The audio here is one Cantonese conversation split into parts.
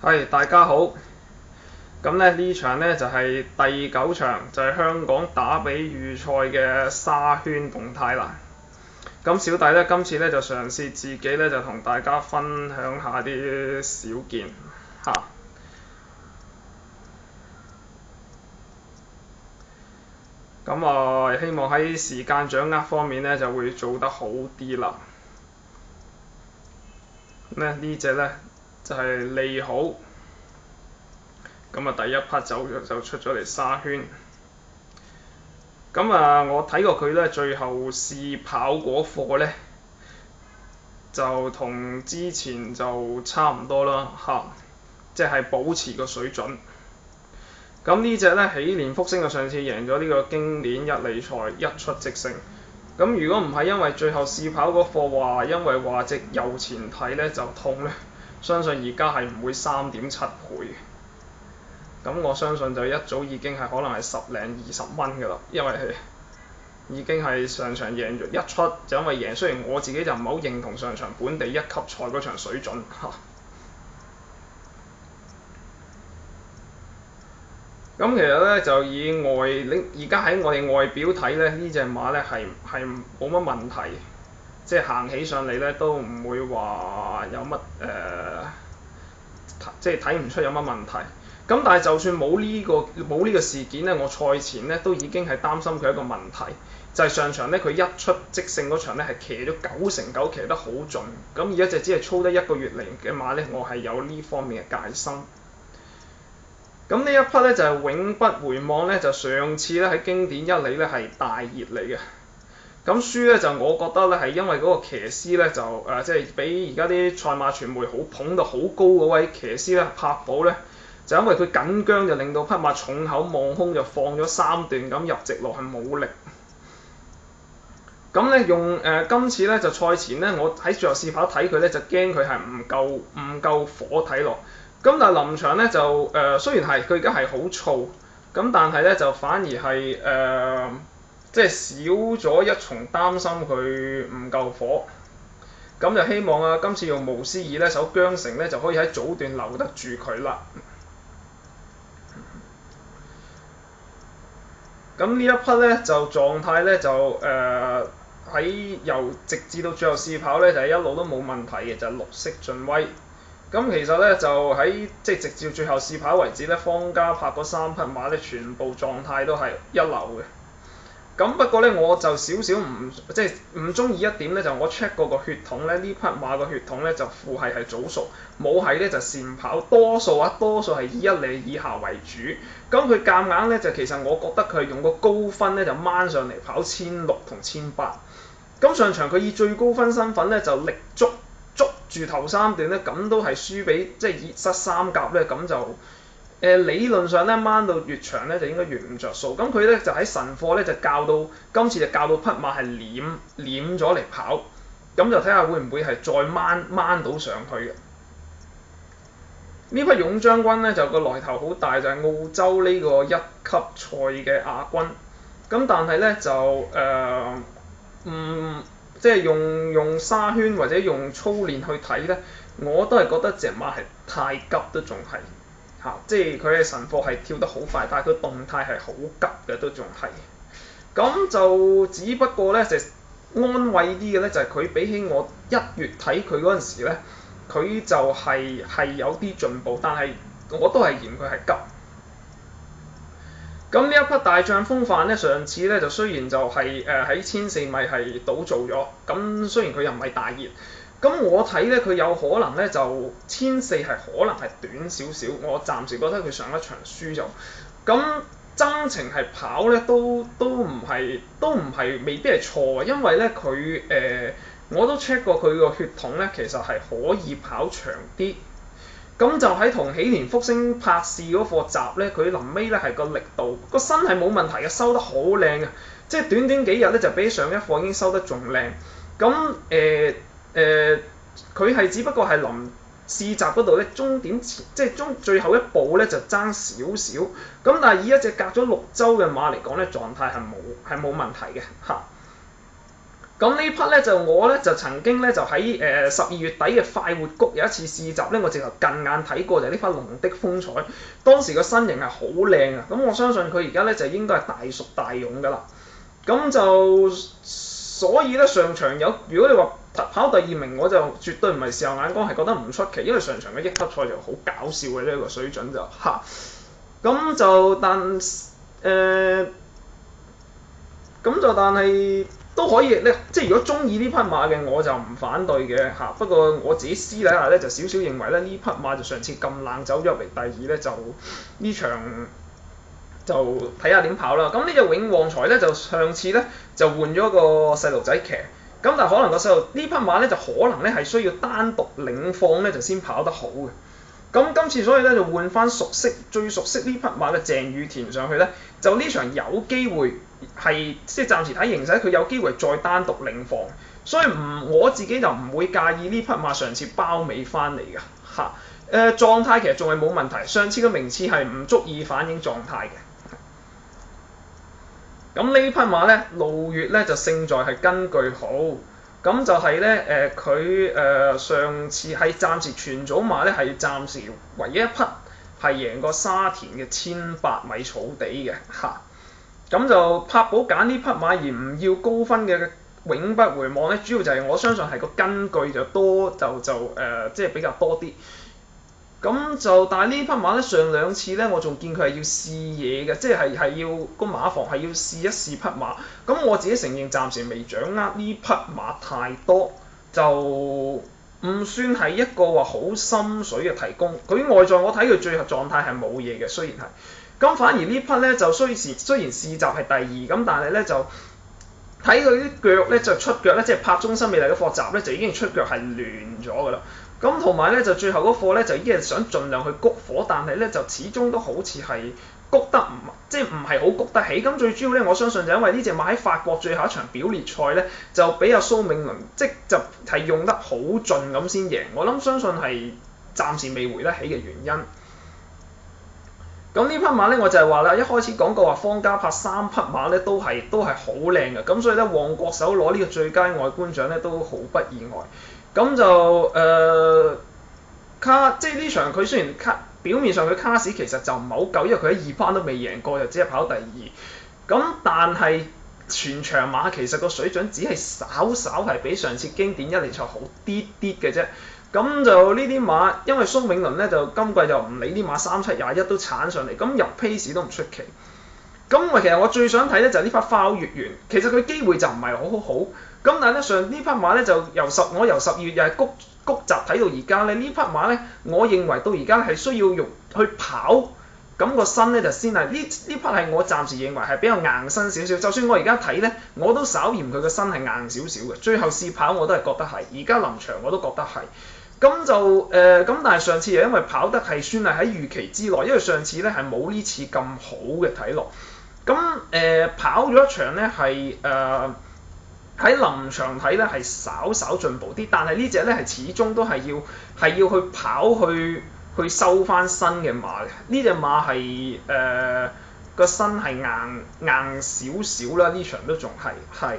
係，大家好。咁咧呢場呢就係第9場，就係香港打比預賽嘅沙圈動態啦。咁小弟呢，今次呢就嘗試自己呢就同大家分享下啲小見嚇。希望喺時間掌握方面呢就會做得好啲啦。呢隻呢就係利好。第一匹走就出咗嚟沙圈。我睇過佢呢，最後試跑嗰課呢，就同之前就差唔多啦嚇，即係保持個水準。咁呢隻呢，喜蓮福星就上次贏咗呢個經典一哩賽一出即勝。咁如果唔係因為最後試跑嗰課話，因為話隻右前蹄呢就痛呢，相信而家係唔會3.7倍。咁我相信就一早已經係可能係10零20蚊㗎啦，因為已經係上場贏咗一出，就因為贏。雖然我自己就唔係好認同上場本地一級賽嗰場水準嚇。咁其實呢，就以而家喺我哋外表睇呢，呢隻馬呢係冇乜問題，即係行起上嚟呢都唔會話有乜即係睇唔出有乜問題。咁但係就算冇呢個事件呢，我賽前呢都已經係擔心佢一個問題，就係上場呢，佢一出即勝嗰場呢係騎咗9成9騎得好盡。咁而一隻只係操得1個月齡嘅馬呢，我係有呢方面嘅戒心。咁呢一匹呢，就係永不回望呢，就上次呢喺經典一哩呢係大熱嚟嘅。咁輸呢，就我覺得呢係因為嗰個騎師呢，就即係俾而家啲賽馬傳媒好捧到好高嗰位騎師呢，柏寶呢，就因為佢緊張就令到匹馬重口望空就放咗3段咁入直落係冇力。咁呢今次呢，就賽前呢，我喺最後試跑睇佢呢，就驚佢係唔夠火睇落。咁但係臨場呢，就雖然係佢而家係好燥，咁但係呢，就反而係即係少咗一重擔心佢唔夠火。咁就希望今次用無思爾呢首韁繩呢，就可以喺早段留得住佢啦。咁呢一匹呢，就狀態呢，就喺由直至到最後試跑呢，就係一路都冇問題嘅，就係綠色進威。咁其實呢，就喺即係直至最後試跑為止呢，方家柏嗰3匹馬呢，全部狀態都係一流嘅。咁不過呢，我就少少唔中意一點呢，就我 check 過個血統呢，呢匹馬個血統呢，就父系係早熟，母系呢就善跑，多數係以1哩以下為主。咁佢夾硬呢，就其實我覺得佢係用個高分呢，就掹上嚟跑1600同1800。咁上場佢以最高分身份呢，就力捉住頭3段呢，咁都係輸俾即係以失3甲呢，咁就理論上呢，掹到越長呢，就應該越唔着數。咁佢呢，就喺神課呢，就今次就教到匹馬係攣咗嚟跑，咁就睇下會唔會係再掹到上去嘅。呢匹勇將軍呢，就個來頭好大，就係澳洲呢個1級賽嘅亞軍。咁但係呢，就即係用沙圈或者用操練去睇呢，我都係覺得隻馬係太急都仲係嚇，即係佢嘅神課係跳得好快，但係佢動態係好急嘅都仲係。咁就只不過呢，就安慰啲嘅呢，就係佢比起我1月睇佢嗰陣時呢，佢就係有啲進步，但係我都係嫌佢係急。咁呢一匹大將風範呢，上次呢就雖然就係喺1400米係倒做咗，咁雖然佢又唔係大熱，咁我睇呢，佢有可能呢就1400係可能係短少少，我暫時覺得佢上一場輸就咁增程係跑呢都唔係未必係錯嘅，因為呢佢我都 check 過佢個血統呢，其實係可以跑長啲。咁就喺同喜蓮福星拍試嗰課集呢，佢臨尾呢係個力度個身係冇問題嘅，收得好靚嘅，即係短短幾日呢，就比上一課已經收得仲靚。咁佢係只不過係臨試習嗰度呢，終點前即係最後一步呢就爭少少。咁但係以一隻隔咗6週嘅馬嚟講呢，狀態係冇問題嘅嚇。咁呢匹咧就我咧就曾經咧就喺12月底嘅快活谷有一次試習咧，我直頭近眼睇過就係呢匹龍的風采，當時個身形係好靚啊！咁我相信佢而家咧就應該係大熟大勇㗎啦。咁就所以咧上場如果你話跑第2名，我就絕對唔係事後眼光，係覺得唔出奇，因為上場嘅1匹賽就好搞笑嘅呢個水準就嚇。咁就但係都可以咧，即係如果中意呢匹馬嘅我就唔反對嘅嚇。不過我自己私底下咧就少少認為咧呢匹馬就上次咁冷走咗入嚟第2咧，就呢場就睇下點跑啦。咁呢隻永旺財咧就上次咧就換咗個細路仔騎，咁但係可能個細路呢匹馬咧就可能咧係需要單獨領放咧就先跑得好嘅。咁今次所以咧就換翻最熟悉呢匹馬嘅鄭雨田上去咧，就呢場有機會係即係暫時睇形勢，佢有機會再單獨領放，所以我自己就唔會介意呢匹馬上次包尾翻嚟嘅嚇。狀態其實仲係冇問題，上次嘅名次係唔足以反映狀態嘅。咁呢匹馬咧，路月咧就勝在係根據好。咁就係咧佢上次係暫時全組馬咧係暫時唯一一匹係贏過沙田嘅1800米草地嘅嚇。咁就柏寶揀呢匹馬而唔要高分嘅永不回望咧，主要就係我相信係個根據就多即係比較多啲。咁就但係呢匹馬咧上2次咧我仲見佢係要試嘢嘅，即係要個馬房係要試一試匹馬。咁我自己承認暫時未掌握呢匹馬太多，就唔算係一個話好深水嘅提供。佢外在我睇佢最後狀態係冇嘢嘅，雖然係。咁反而呢匹咧就雖然試習係第2，咁但係咧就睇佢啲腳咧就出腳咧，即係柏中心美麗嘅課閘咧就已經出腳係亂咗㗎啦。咁同埋咧就最後嗰課咧就已經係想盡量去谷火，但係咧就始終都好似係谷得即係唔係好谷得起。咁最主要咧我相信就因為呢隻馬喺法國最後一場表列賽咧就俾阿蘇銘倫就係用得好盡咁先贏，我相信係暫時未回得起嘅原因。咁呢匹馬咧我就係話啦，一開始講過話方嘉柏3匹馬咧都係好靚嘅，咁所以咧旺角手攞呢個最佳外觀獎咧都毫不意外。咁就即係呢場佢雖然表面上佢卡士其實就唔係好夠，因為佢喺2班都未贏過，就只係跑第2。咁但係全場馬其實個水準只係稍係比上次經典1哩賽好啲嘅啫。咁就呢啲馬，因為蘇銘倫咧就今季就唔理啲馬3721都鏟上嚟，咁入 pace 都唔出奇。咁其實我最想睇咧就係呢匹花好月圓，其實佢機會就唔係好。咁但係咧呢匹馬咧就我由12月又係谷集睇到而家咧，呢匹馬咧我認為到而家係需要用去跑，咁個身咧就先係呢匹係我暫時認為係比較硬身少少。就算我而家睇咧，我都稍嫌佢個身係硬少少嘅。最後試跑我都係覺得係，而家臨場我都覺得係。咁就咁但係上次又因為跑得係算係喺預期之內，因為上次咧係冇呢次咁好嘅睇落。咁跑咗一場咧係喺臨場睇咧係稍進步啲，但係呢隻咧係始終都係要去跑去收翻身嘅馬嘅。呢隻馬係個身係硬少少啦，呢場都仲係。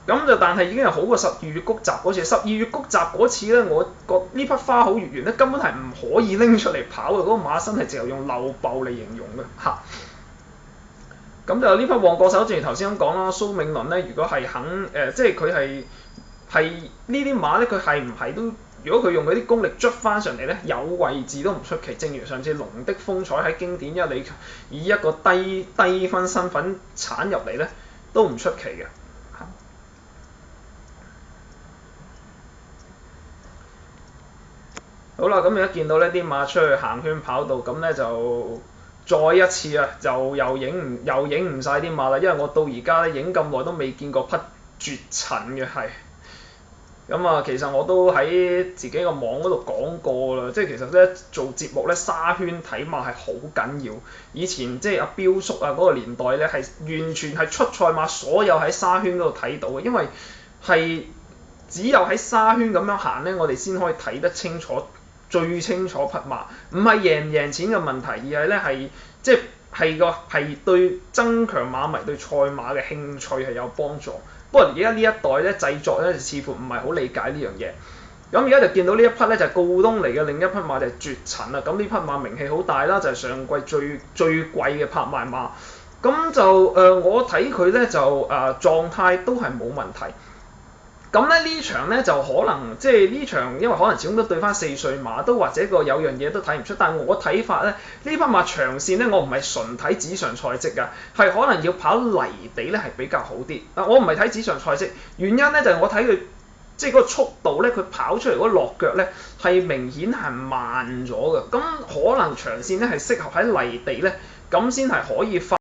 咁就但係已經係好過12月谷集嗰次。12月谷集嗰次咧，我覺呢匹花好月圓咧根本係唔可以拎出嚟跑嘅，嗰個馬身係直頭用漏爆嚟形容嘅嚇。咁就呢匹旺角手，正如頭先咁講啦，蘇銘倫咧，如果係肯即係佢係呢啲馬咧，佢係唔係都如果佢用佢啲功力捽翻上嚟咧，有位置都唔出奇。正如上次龍的風采喺經典1哩以一個低分身份鏟入嚟咧，都唔出奇嘅。好啦，咁而家見到呢啲馬出去行圈跑道，咁咧就再一次啊，就又影唔晒啲馬啦，因為我到而家咧影咁耐都未見過匹絕塵嘅係。咁啊，其實我都喺自己個網嗰度講過啦，即係其實咧做節目咧沙圈睇馬係好緊要。以前即係阿彪叔啊嗰個年代咧係完全係出賽馬所有喺沙圈嗰度睇到嘅，因為係只有喺沙圈咁樣行咧，我哋先可以睇得清楚。最清楚匹馬，唔係贏唔贏錢嘅問題，而係咧係對增強馬迷對賽馬嘅興趣係有幫助。不過而家呢一代咧製作咧似乎唔係好理解呢樣嘢。咁而家就見到呢一匹咧就係告東尼嘅另一匹馬就係絕塵啦。咁呢匹馬名氣好大啦，就係上季最貴嘅拍賣馬。咁就我睇佢咧就狀態都係冇問題。咁咧呢場咧就可能即係呢場，因為可能始終都對翻4歲馬，都或者有樣嘢都睇唔出。但係我睇法咧，呢匹馬長線咧，我唔係純睇紙上賽績㗎，係可能要跑泥地咧係比較好啲。我唔係睇紙上賽績，原因咧就係我睇佢即係嗰個速度咧，佢跑出嚟嗰個落腳咧係明顯係慢咗嘅。咁可能長線咧係適合喺泥地咧，咁先係可以快。